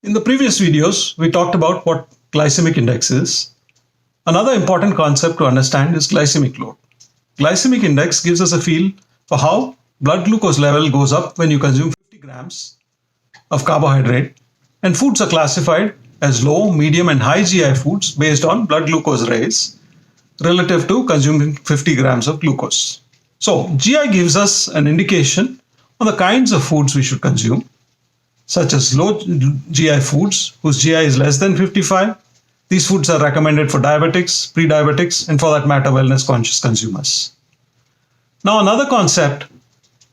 In the previous videos, we talked about what glycemic index is. Another important concept to understand is glycemic load. Glycemic index gives us a feel for how blood glucose level goes up when you consume 50 grams of carbohydrate, and foods are classified as low, medium and high GI foods based on blood glucose raise relative to consuming 50 grams of glucose. So GI gives us an indication on the kinds of foods we should consume, such as low GI foods whose GI is less than 55. These foods are recommended for diabetics, pre-diabetics, and for that matter, wellness-conscious consumers. Now, another concept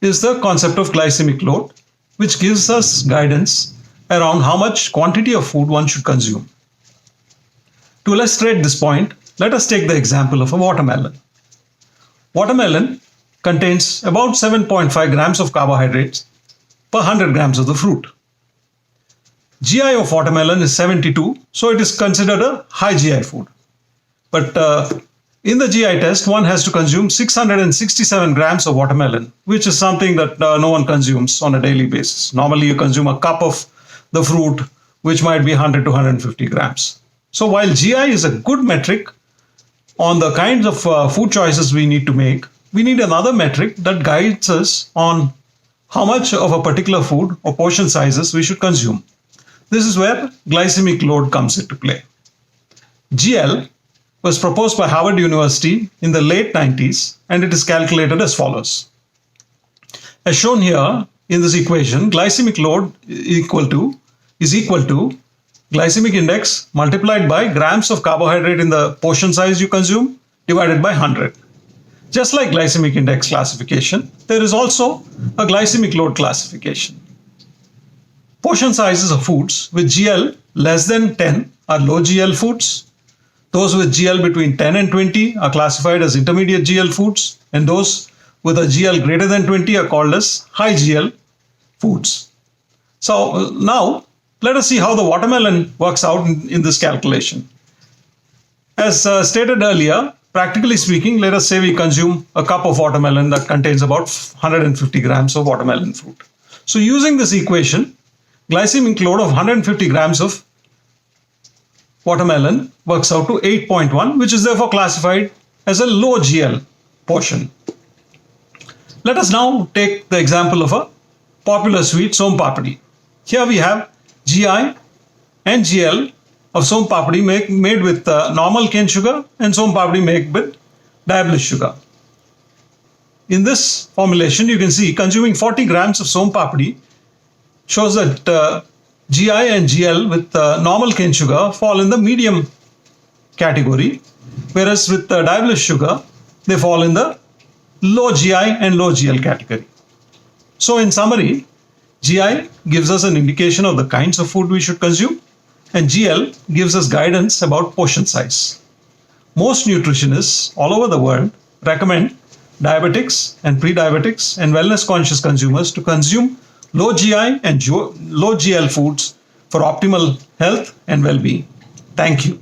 is the concept of glycemic load, which gives us guidance around how much quantity of food one should consume. To illustrate this point, let us take the example of a watermelon. Watermelon contains about 7.5 grams of carbohydrates per 100 grams of the fruit. GI of watermelon is 72, so it is considered a high GI food. But in the GI test, one has to consume 667 grams of watermelon, which is something that no one consumes on a daily basis. Normally, you consume a cup of the fruit, which might be 100 to 150 grams. So while GI is a good metric on the kinds of food choices we need to make, we need another metric that guides us on how much of a particular food or portion sizes we should consume. This is where glycemic load comes into play. GL was proposed by Harvard University in the late 90s, and it is calculated as follows. As shown here in this equation, glycemic load is equal to glycemic index multiplied by grams of carbohydrate in the portion size you consume divided by 100. Just like glycemic index classification, there is also a glycemic load classification. Portion sizes of foods with GL less than 10 are low GL foods. Those with GL between 10 and 20 are classified as intermediate GL foods, and those with a GL greater than 20 are called as high GL foods. So now let us see how the watermelon works out in this calculation. As stated earlier, practically speaking, let us say we consume a cup of watermelon that contains about 150 grams of watermelon fruit. So using this equation, glycemic load of 150 grams of watermelon works out to 8.1, which is therefore classified as a low GL portion. Let us now take the example of a popular sweet, som papdi. Here we have GI and GL of som papdi made with normal cane sugar and som papdi made with diabetic sugar. In this formulation, you can see consuming 40 grams of som papdi shows that GI and GL with normal cane sugar fall in the medium category, whereas with diabetic sugar, they fall in the low GI and low GL category. So in summary, GI gives us an indication of the kinds of food we should consume, and GL gives us guidance about portion size. Most nutritionists all over the world recommend diabetics and pre-diabetics and wellness-conscious consumers to consume low GI and low GL foods for optimal health and well-being. Thank you.